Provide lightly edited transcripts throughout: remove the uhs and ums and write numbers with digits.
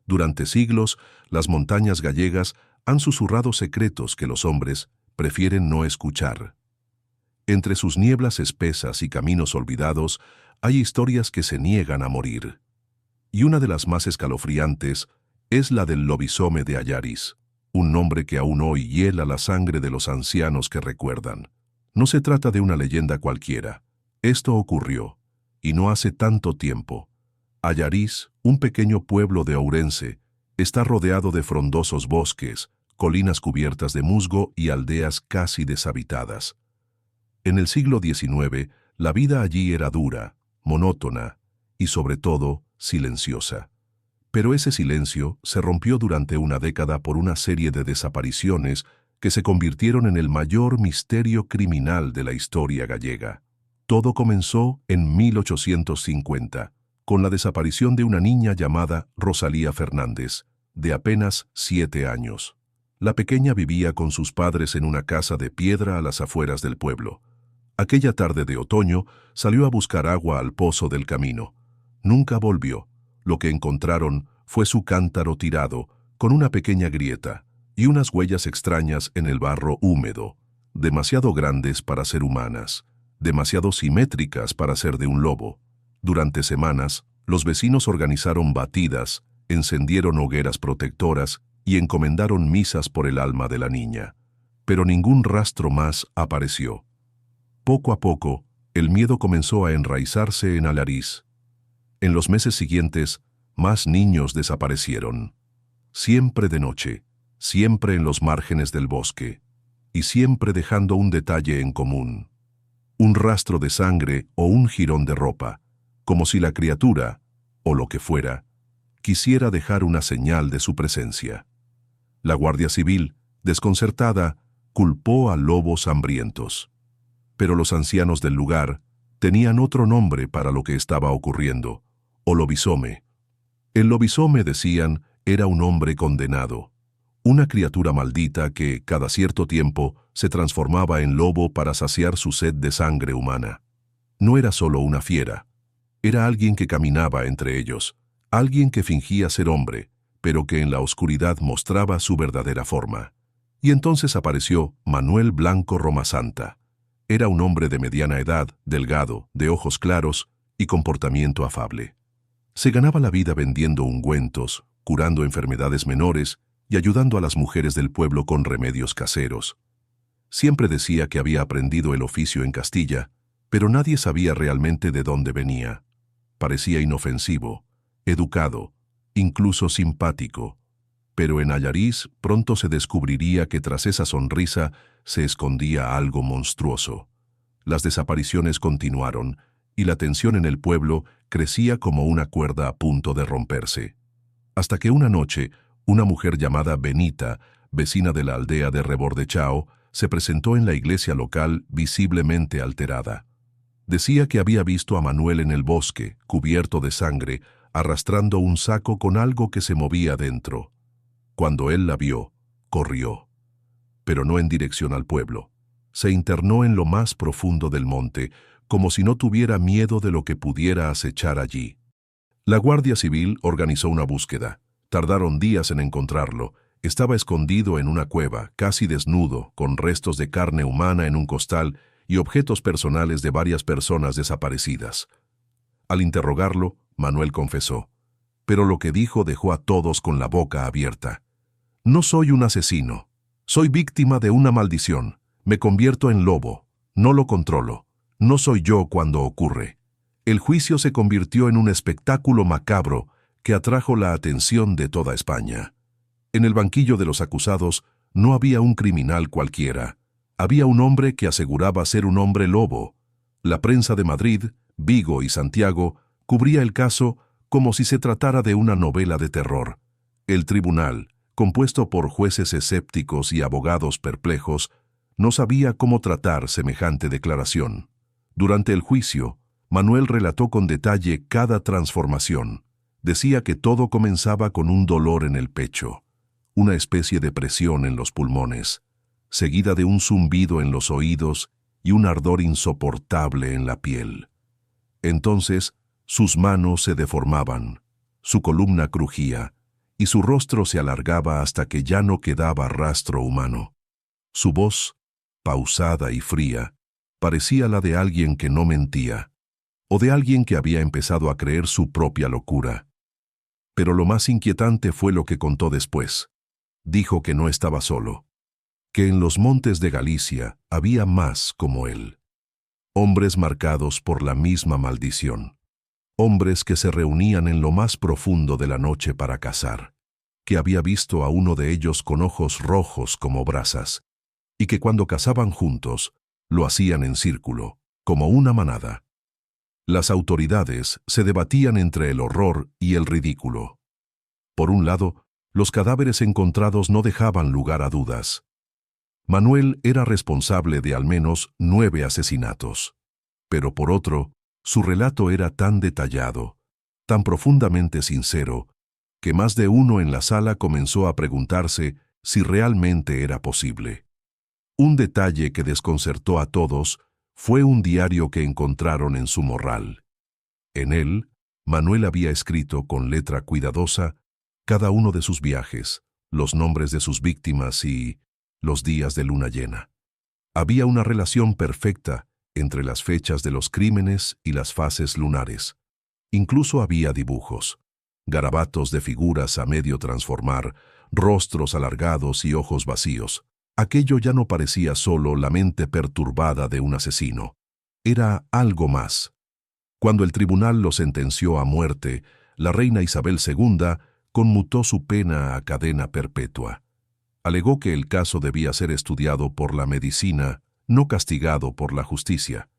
Durante siglos, las montañas gallegas han susurrado secretos que los hombres prefieren no escuchar. Entre sus nieblas espesas y caminos olvidados, hay historias que se niegan a morir. Y una de las más escalofriantes es la del lobisome de Allariz, un nombre que aún hoy hiela la sangre de los ancianos que recuerdan. No se trata de una leyenda cualquiera. Esto ocurrió, y no hace tanto tiempo. Allariz, un pequeño pueblo de Ourense, está rodeado de frondosos bosques, colinas cubiertas de musgo y aldeas casi deshabitadas. En el siglo XIX, la vida allí era dura, monótona y, sobre todo, silenciosa. Pero ese silencio se rompió durante una década por una serie de desapariciones que se convirtieron en el mayor misterio criminal de la historia gallega. Todo comenzó en 1850, con la desaparición de una niña llamada Rosalía Fernández, de apenas 7 años. La pequeña vivía con sus padres en una casa de piedra a las afueras del pueblo. Aquella tarde de otoño salió a buscar agua al pozo del camino. Nunca volvió. Lo que encontraron fue su cántaro tirado, con una pequeña grieta y unas huellas extrañas en el barro húmedo, demasiado grandes para ser humanas, demasiado simétricas para ser de un lobo. Durante semanas, los vecinos organizaron batidas, encendieron hogueras protectoras y encomendaron misas por el alma de la niña. Pero ningún rastro más apareció. Poco a poco, el miedo comenzó a enraizarse en Allariz. En los meses siguientes, más niños desaparecieron. Siempre de noche, siempre en los márgenes del bosque, y siempre dejando un detalle en común. Un rastro de sangre o un jirón de ropa, como si la criatura, o lo que fuera, quisiera dejar una señal de su presencia. La Guardia Civil, desconcertada, culpó a lobos hambrientos. Pero los ancianos del lugar tenían otro nombre para lo que estaba ocurriendo, o lobisome. El lobisome, decían, era un hombre condenado, una criatura maldita que, cada cierto tiempo, se transformaba en lobo para saciar su sed de sangre humana. No era solo una fiera, era alguien que caminaba entre ellos, alguien que fingía ser hombre, pero que en la oscuridad mostraba su verdadera forma. Y entonces apareció Manuel Blanco Romasanta. Era un hombre de mediana edad, delgado, de ojos claros y comportamiento afable. Se ganaba la vida vendiendo ungüentos, curando enfermedades menores y ayudando a las mujeres del pueblo con remedios caseros. Siempre decía que había aprendido el oficio en Castilla, pero nadie sabía realmente de dónde venía. Parecía inofensivo, educado, incluso simpático. Pero en Allariz pronto se descubriría que tras esa sonrisa se escondía algo monstruoso. Las desapariciones continuaron, y la tensión en el pueblo crecía como una cuerda a punto de romperse. Hasta que una noche, una mujer llamada Benita, vecina de la aldea de Rebordechao, se presentó en la iglesia local visiblemente alterada. Decía que había visto a Manuel en el bosque, cubierto de sangre, arrastrando un saco con algo que se movía dentro. Cuando él la vio, corrió. Pero no en dirección al pueblo. Se internó en lo más profundo del monte, como si no tuviera miedo de lo que pudiera acechar allí. La Guardia Civil organizó una búsqueda. Tardaron días en encontrarlo. Estaba escondido en una cueva, casi desnudo, con restos de carne humana en un costal y objetos personales de varias personas desaparecidas. Al interrogarlo, Manuel confesó, pero lo que dijo dejó a todos con la boca abierta. No soy un asesino. Soy víctima de una maldición. Me convierto en lobo. No lo controlo. No soy yo cuando ocurre. El juicio se convirtió en un espectáculo macabro que atrajo la atención de toda España. En el banquillo de los acusados no había un criminal cualquiera. Había un hombre que aseguraba ser un hombre lobo. La prensa de Madrid, Vigo y Santiago cubría el caso como si se tratara de una novela de terror. El tribunal, compuesto por jueces escépticos y abogados perplejos, no sabía cómo tratar semejante declaración. Durante el juicio, Manuel relató con detalle cada transformación. Decía que todo comenzaba con un dolor en el pecho, una especie de presión en los pulmones, seguida de un zumbido en los oídos y un ardor insoportable en la piel. Entonces, sus manos se deformaban, su columna crujía, y su rostro se alargaba hasta que ya no quedaba rastro humano. Su voz, pausada y fría, parecía la de alguien que no mentía, o de alguien que había empezado a creer su propia locura. Pero lo más inquietante fue lo que contó después. Dijo que no estaba solo, que en los montes de Galicia había más como él. Hombres marcados por la misma maldición. Hombres que se reunían en lo más profundo de la noche para cazar, que había visto a uno de ellos con ojos rojos como brasas, y que cuando cazaban juntos, lo hacían en círculo, como una manada. Las autoridades se debatían entre el horror y el ridículo. Por un lado, los cadáveres encontrados no dejaban lugar a dudas. Manuel era responsable de al menos 9 asesinatos. Pero por otro, su relato era tan detallado, tan profundamente sincero, que más de uno en la sala comenzó a preguntarse si realmente era posible. Un detalle que desconcertó a todos fue un diario que encontraron en su morral. En él, Manuel había escrito con letra cuidadosa cada uno de sus viajes, los nombres de sus víctimas y los días de luna llena. Había una relación perfecta entre las fechas de los crímenes y las fases lunares. Incluso había dibujos, garabatos de figuras a medio transformar, rostros alargados y ojos vacíos. Aquello ya no parecía solo la mente perturbada de un asesino. Era algo más. Cuando el tribunal lo sentenció a muerte, la reina Isabel II conmutó su pena a cadena perpetua. Alegó que el caso debía ser estudiado por la medicina, no castigado por la justicia.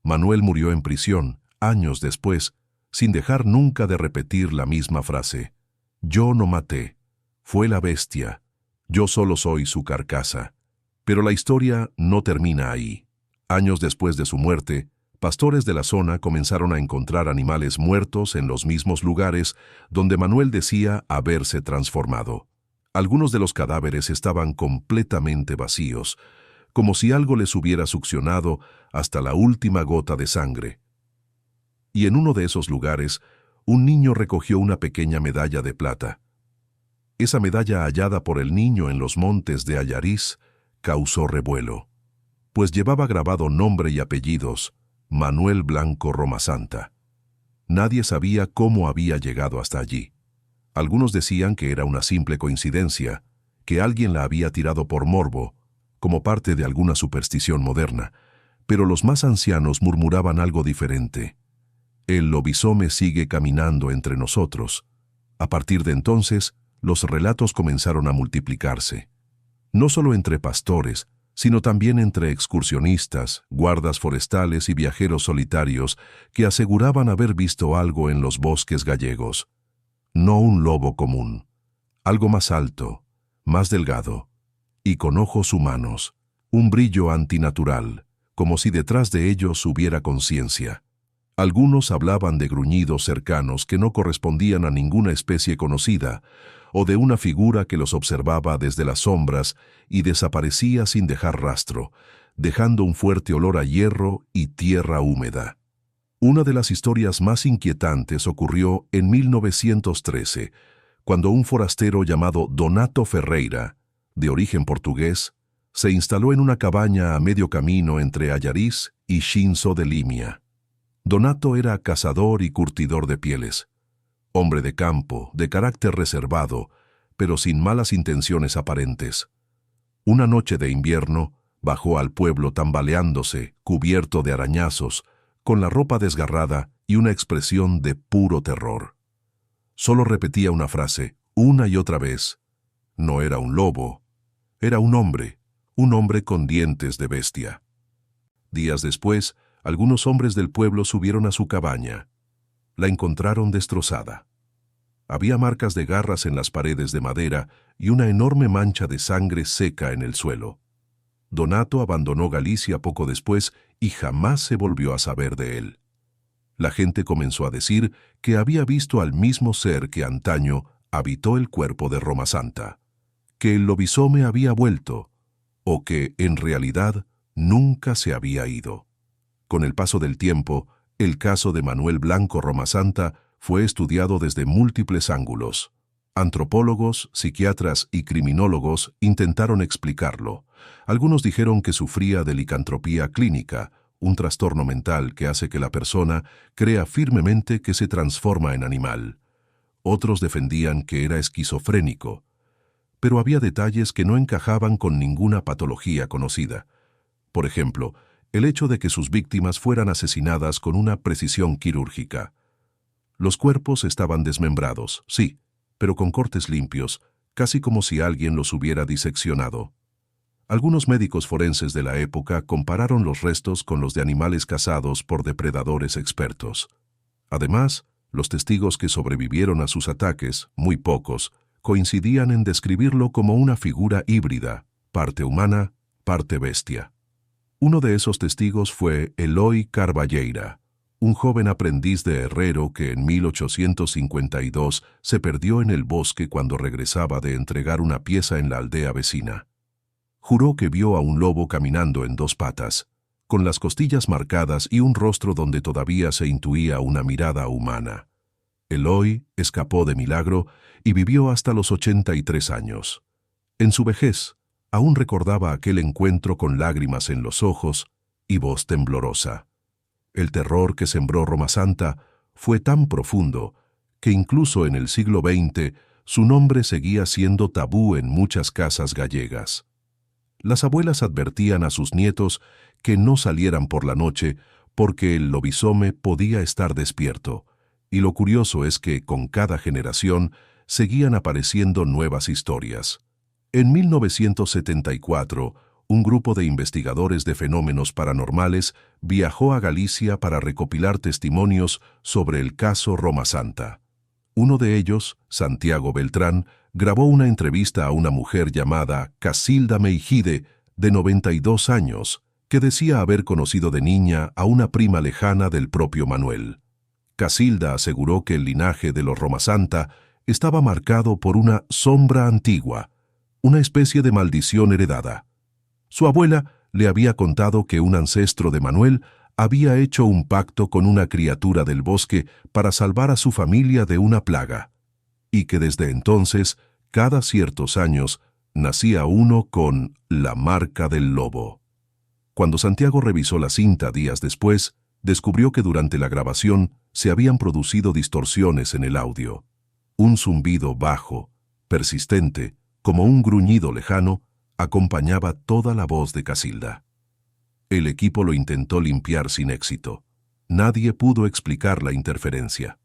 Manuel murió en prisión, años después, sin dejar nunca de repetir la misma frase. Yo no maté, fue la bestia, yo solo soy su carcasa. Pero la historia no termina ahí. Años después de su muerte, pastores de la zona comenzaron a encontrar animales muertos en los mismos lugares donde Manuel decía haberse transformado. Algunos de los cadáveres estaban completamente vacíos, como si algo les hubiera succionado hasta la última gota de sangre. Y en uno de esos lugares, un niño recogió una pequeña medalla de plata. Esa medalla hallada por el niño en los montes de Allariz causó revuelo, pues llevaba grabado nombre y apellidos, Manuel Blanco Romasanta. Nadie sabía cómo había llegado hasta allí. Algunos decían que era una simple coincidencia, que alguien la había tirado por morbo, como parte de alguna superstición moderna, pero los más ancianos murmuraban algo diferente. El lobisome sigue caminando entre nosotros. A partir de entonces, los relatos comenzaron a multiplicarse. No solo entre pastores, sino también entre excursionistas, guardas forestales y viajeros solitarios que aseguraban haber visto algo en los bosques gallegos. No un lobo común, algo más alto, más delgado, y con ojos humanos, un brillo antinatural, como si detrás de ellos hubiera conciencia. Algunos hablaban de gruñidos cercanos que no correspondían a ninguna especie conocida, o de una figura que los observaba desde las sombras y desaparecía sin dejar rastro, dejando un fuerte olor a hierro y tierra húmeda. Una de las historias más inquietantes ocurrió en 1913, cuando un forastero llamado Donato Ferreira, de origen portugués, se instaló en una cabaña a medio camino entre Allariz y Shinzo de Limia. Donato era cazador y curtidor de pieles, hombre de campo, de carácter reservado, pero sin malas intenciones aparentes. Una noche de invierno, bajó al pueblo tambaleándose, cubierto de arañazos, con la ropa desgarrada y una expresión de puro terror. Solo repetía una frase, una y otra vez. No era un lobo, era un hombre con dientes de bestia. Días después, algunos hombres del pueblo subieron a su cabaña. La encontraron destrozada. Había marcas de garras en las paredes de madera y una enorme mancha de sangre seca en el suelo. Donato abandonó Galicia poco después y jamás se volvió a saber de él. La gente comenzó a decir que había visto al mismo ser que antaño habitó el cuerpo de Romasanta, que el lobisome había vuelto, o que, en realidad, nunca se había ido. Con el paso del tiempo, el caso de Manuel Blanco Romasanta fue estudiado desde múltiples ángulos. Antropólogos, psiquiatras y criminólogos intentaron explicarlo. Algunos dijeron que sufría de licantropía clínica, un trastorno mental que hace que la persona crea firmemente que se transforma en animal. Otros defendían que era esquizofrénico. Pero había detalles que no encajaban con ninguna patología conocida. Por ejemplo, el hecho de que sus víctimas fueran asesinadas con una precisión quirúrgica. Los cuerpos estaban desmembrados, sí, pero con cortes limpios, casi como si alguien los hubiera diseccionado. Algunos médicos forenses de la época compararon los restos con los de animales cazados por depredadores expertos. Además, los testigos que sobrevivieron a sus ataques, muy pocos, coincidían en describirlo como una figura híbrida, parte humana, parte bestia. Uno de esos testigos fue Eloy Carballeira, un joven aprendiz de herrero que en 1852 se perdió en el bosque cuando regresaba de entregar una pieza en la aldea vecina. Juró que vio a un lobo caminando en dos patas, con las costillas marcadas y un rostro donde todavía se intuía una mirada humana. Eloy escapó de milagro y vivió hasta los 83 años. En su vejez, aún recordaba aquel encuentro con lágrimas en los ojos y voz temblorosa. El terror que sembró Romasanta fue tan profundo que incluso en el siglo XX su nombre seguía siendo tabú en muchas casas gallegas. Las abuelas advertían a sus nietos que no salieran por la noche porque el lobisome podía estar despierto, y lo curioso es que con cada generación seguían apareciendo nuevas historias. En 1974, un grupo de investigadores de fenómenos paranormales viajó a Galicia para recopilar testimonios sobre el caso Romasanta. Uno de ellos, Santiago Beltrán, grabó una entrevista a una mujer llamada Casilda Meijide, de 92 años, que decía haber conocido de niña a una prima lejana del propio Manuel. Casilda aseguró que el linaje de los Romasanta estaba marcado por una sombra antigua, una especie de maldición heredada. Su abuela le había contado que un ancestro de Manuel había hecho un pacto con una criatura del bosque para salvar a su familia de una plaga, y que desde entonces, cada ciertos años, nacía uno con la marca del lobo. Cuando Santiago revisó la cinta días después, descubrió que durante la grabación se habían producido distorsiones en el audio. Un zumbido bajo, persistente, como un gruñido lejano, acompañaba toda la voz de Casilda. El equipo lo intentó limpiar sin éxito. Nadie pudo explicar la interferencia.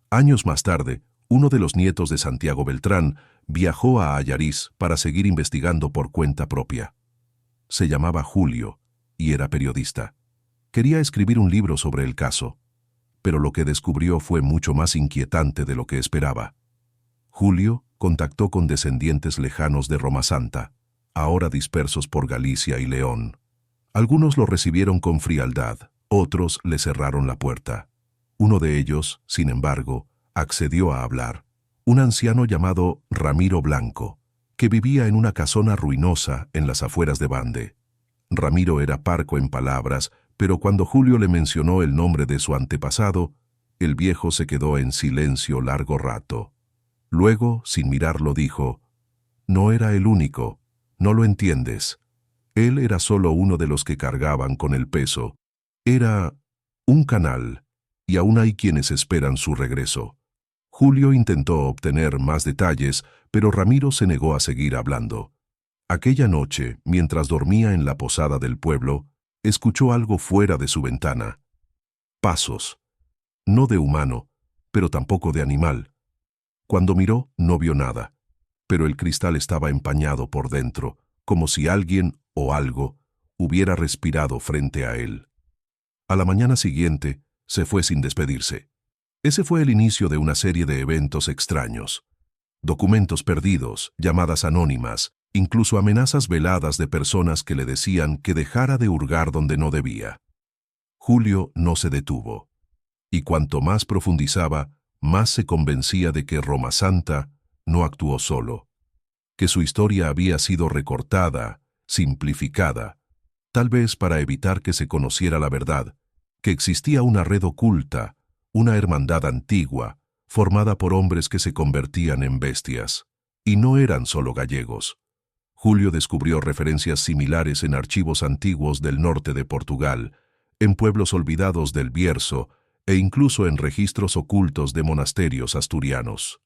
Años más tarde, uno de los nietos de Santiago Beltrán viajó a Allariz para seguir investigando por cuenta propia. Se llamaba Julio y era periodista. Quería escribir un libro sobre el caso, pero lo que descubrió fue mucho más inquietante de lo que esperaba. Julio contactó con descendientes lejanos de Romasanta, ahora dispersos por Galicia y León. Algunos lo recibieron con frialdad, otros le cerraron la puerta. Uno de ellos, sin embargo, accedió a hablar. Un anciano llamado Ramiro Blanco, que vivía en una casona ruinosa en las afueras de Bande. Ramiro era parco en palabras, pero cuando Julio le mencionó el nombre de su antepasado, el viejo se quedó en silencio largo rato. Luego, sin mirarlo, dijo: «No era el único, no lo entiendes. Él era solo uno de los que cargaban con el peso. Era un canal, y aún hay quienes esperan su regreso». Julio intentó obtener más detalles, pero Ramiro se negó a seguir hablando. Aquella noche, mientras dormía en la posada del pueblo, escuchó algo fuera de su ventana. Pasos. No de humano, pero tampoco de animal. Cuando miró, no vio nada, pero el cristal estaba empañado por dentro, como si alguien o algo hubiera respirado frente a él. A la mañana siguiente, se fue sin despedirse. Ese fue el inicio de una serie de eventos extraños. Documentos perdidos, llamadas anónimas, incluso amenazas veladas de personas que le decían que dejara de hurgar donde no debía. Julio no se detuvo, y cuanto más profundizaba, más se convencía de que Romasanta no actuó solo, que su historia había sido recortada, simplificada, tal vez para evitar que se conociera la verdad, que existía una red oculta, una hermandad antigua, formada por hombres que se convertían en bestias. Y no eran solo gallegos. Julio descubrió referencias similares en archivos antiguos del norte de Portugal, en pueblos olvidados del Bierzo e incluso en registros ocultos de monasterios asturianos.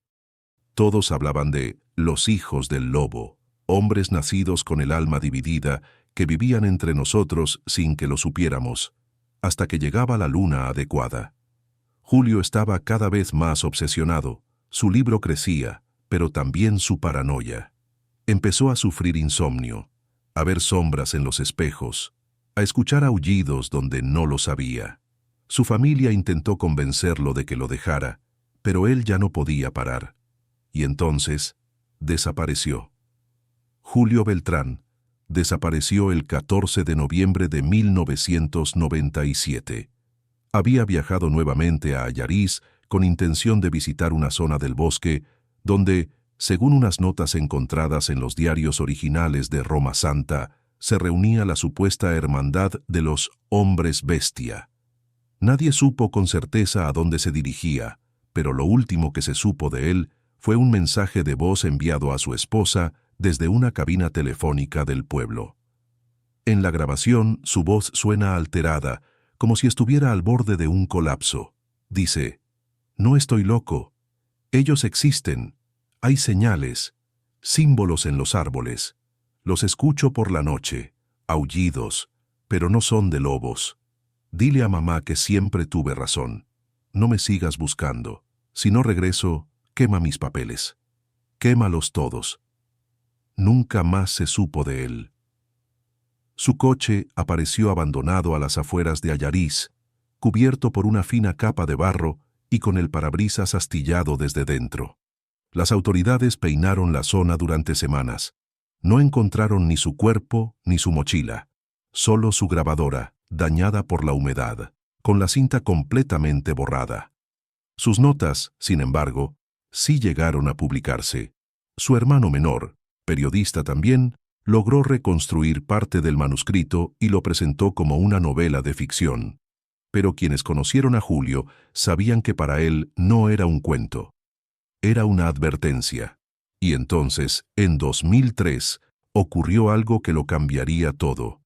Todos hablaban de los hijos del lobo, hombres nacidos con el alma dividida que vivían entre nosotros sin que lo supiéramos, hasta que llegaba la luna adecuada. Julio estaba cada vez más obsesionado, su libro crecía, pero también su paranoia. Empezó a sufrir insomnio, a ver sombras en los espejos, a escuchar aullidos donde no los había. Su familia intentó convencerlo de que lo dejara, pero él ya no podía parar. Y entonces, desapareció. Julio Beltrán desapareció el 14 de noviembre de 1997. Había viajado nuevamente a Allariz con intención de visitar una zona del bosque donde, según unas notas encontradas en los diarios originales de Roma Santa, se reunía la supuesta hermandad de los hombres bestia. Nadie supo con certeza a dónde se dirigía, pero lo último que se supo de él fue un mensaje de voz enviado a su esposa desde una cabina telefónica del pueblo. En la grabación, su voz suena alterada, como si estuviera al borde de un colapso. Dice: «No estoy loco. Ellos existen. Hay señales, símbolos en los árboles. Los escucho por la noche, aullidos, pero no son de lobos. Dile a mamá que siempre tuve razón. No me sigas buscando. Si no regreso, quema mis papeles. Quémalos todos». Nunca más se supo de él. Su coche apareció abandonado a las afueras de Allariz, cubierto por una fina capa de barro y con el parabrisas astillado desde dentro. Las autoridades peinaron la zona durante semanas. No encontraron ni su cuerpo ni su mochila, solo su grabadora, dañada por la humedad, con la cinta completamente borrada. Sus notas, sin embargo, sí llegaron a publicarse. Su hermano menor, periodista también, logró reconstruir parte del manuscrito y lo presentó como una novela de ficción. Pero quienes conocieron a Julio sabían que para él no era un cuento. Era una advertencia. Y entonces, en 2003, ocurrió algo que lo cambiaría todo.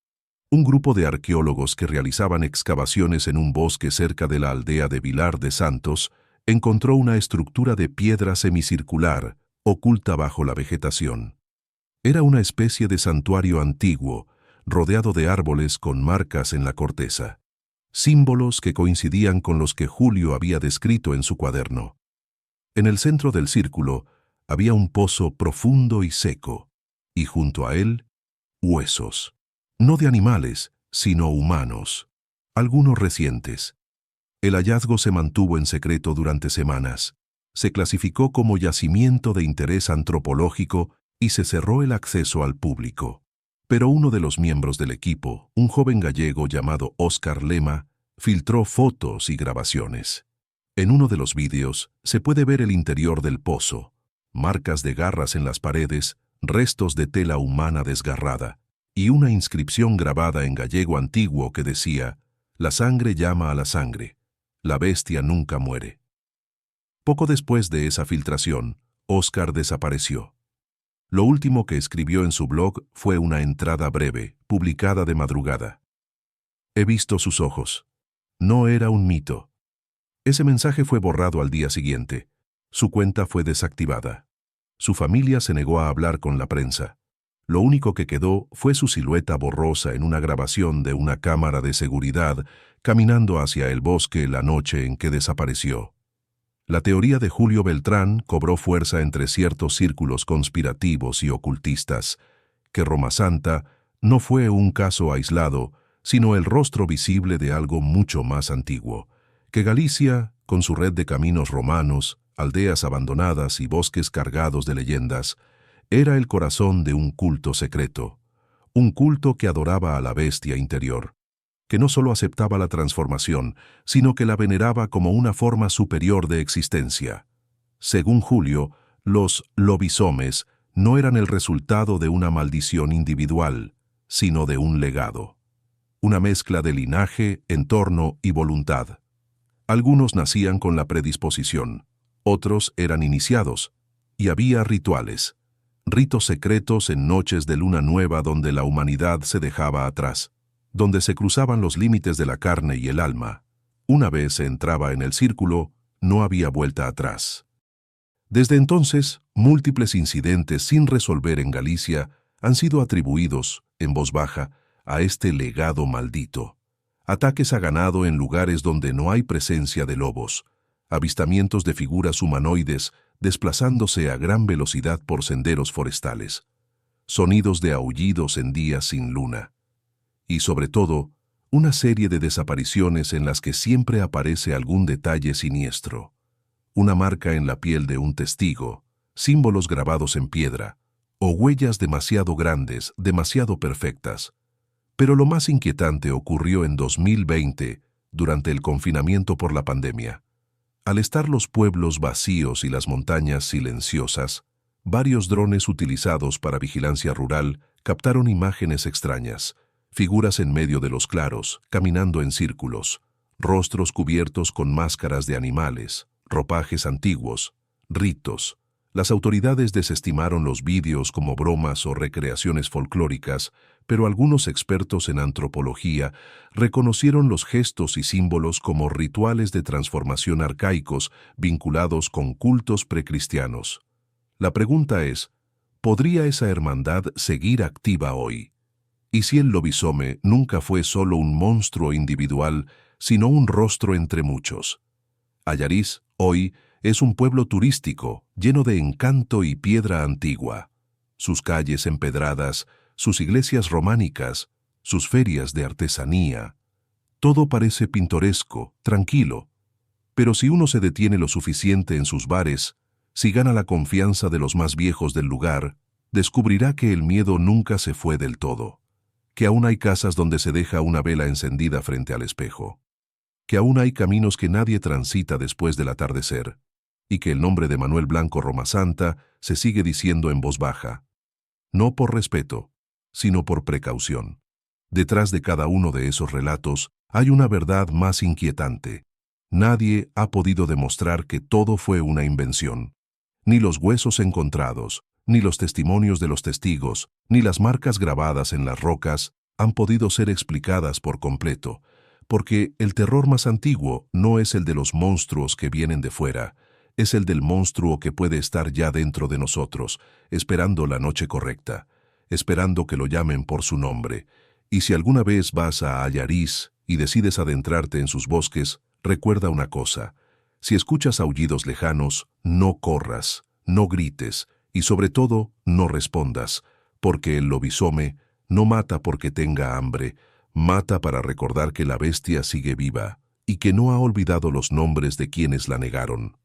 Un grupo de arqueólogos que realizaban excavaciones en un bosque cerca de la aldea de Vilar de Santos encontró una estructura de piedra semicircular, oculta bajo la vegetación. Era una especie de santuario antiguo, rodeado de árboles con marcas en la corteza, símbolos que coincidían con los que Julio había descrito en su cuaderno. En el centro del círculo había un pozo profundo y seco, y junto a él, huesos. No de animales, sino humanos, algunos recientes. El hallazgo se mantuvo en secreto durante semanas. Se clasificó como yacimiento de interés antropológico y se cerró el acceso al público. Pero uno de los miembros del equipo, un joven gallego llamado Óscar Lema, filtró fotos y grabaciones. En uno de los vídeos se puede ver el interior del pozo, marcas de garras en las paredes, restos de tela humana desgarrada y una inscripción grabada en gallego antiguo que decía: «La sangre llama a la sangre, la bestia nunca muere». Poco después de esa filtración, Óscar desapareció. Lo último que escribió en su blog fue una entrada breve, publicada de madrugada. «He visto sus ojos. No era un mito». Ese mensaje fue borrado al día siguiente. Su cuenta fue desactivada. Su familia se negó a hablar con la prensa. Lo único que quedó fue su silueta borrosa en una grabación de una cámara de seguridad caminando hacia el bosque la noche en que desapareció. La teoría de Julio Beltrán cobró fuerza entre ciertos círculos conspirativos y ocultistas, que Roma Santa no fue un caso aislado, sino el rostro visible de algo mucho más antiguo, que Galicia, con su red de caminos romanos, aldeas abandonadas y bosques cargados de leyendas, era el corazón de un culto secreto, un culto que adoraba a la bestia interior, que no solo aceptaba la transformación, sino que la veneraba como una forma superior de existencia. Según Julio, los lobisomes no eran el resultado de una maldición individual, sino de un legado. Una mezcla de linaje, entorno y voluntad. Algunos nacían con la predisposición, Otros eran iniciados, y había rituales, ritos secretos en noches de luna nueva donde la humanidad se dejaba atrás, donde se cruzaban los límites de la carne y el alma. Una vez se entraba en el círculo, no había vuelta atrás. Desde entonces, múltiples incidentes sin resolver en Galicia han sido atribuidos, en voz baja, a este legado maldito. Ataques a ganado en lugares donde no hay presencia de lobos, avistamientos de figuras humanoides desplazándose a gran velocidad por senderos forestales, sonidos de aullidos en días sin luna, y sobre todo, una serie de desapariciones en las que siempre aparece algún detalle siniestro, una marca en la piel de un testigo, símbolos grabados en piedra, o huellas demasiado grandes, demasiado perfectas. Pero lo más inquietante ocurrió en 2020, durante el confinamiento por la pandemia. Al estar los pueblos vacíos y las montañas silenciosas, varios drones utilizados para vigilancia rural captaron imágenes extrañas, figuras en medio de los claros, caminando en círculos, rostros cubiertos con máscaras de animales, ropajes antiguos, ritos. Las autoridades desestimaron los vídeos como bromas o recreaciones folclóricas, pero algunos expertos en antropología reconocieron los gestos y símbolos como rituales de transformación arcaicos vinculados con cultos precristianos. La pregunta es, ¿podría esa hermandad seguir activa hoy? ¿Y si el lobisome nunca fue solo un monstruo individual, sino un rostro entre muchos? Allariz, hoy, es un pueblo turístico, lleno de encanto y piedra antigua. Sus calles empedradas, sus iglesias románicas, sus ferias de artesanía. Todo parece pintoresco, tranquilo. Pero si uno se detiene lo suficiente en sus bares, si gana la confianza de los más viejos del lugar, descubrirá que el miedo nunca se fue del todo. Que aún hay casas donde se deja una vela encendida frente al espejo. Que aún hay caminos que nadie transita después del atardecer, y que el nombre de Manuel Blanco Romasanta se sigue diciendo en voz baja, no por respeto, sino por precaución. Detrás de cada uno de esos relatos hay una verdad más inquietante. Nadie ha podido demostrar que todo fue una invención. Ni los huesos encontrados, ni los testimonios de los testigos, ni las marcas grabadas en las rocas han podido ser explicadas por completo, porque el terror más antiguo no es el de los monstruos que vienen de fuera, es el del monstruo que puede estar ya dentro de nosotros, esperando la noche correcta, esperando que lo llamen por su nombre. Y si alguna vez vas a Allariz y decides adentrarte en sus bosques, recuerda una cosa: si escuchas aullidos lejanos, no corras, no grites y sobre todo no respondas, porque el lobisome no mata porque tenga hambre, mata para recordar que la bestia sigue viva y que no ha olvidado los nombres de quienes la negaron.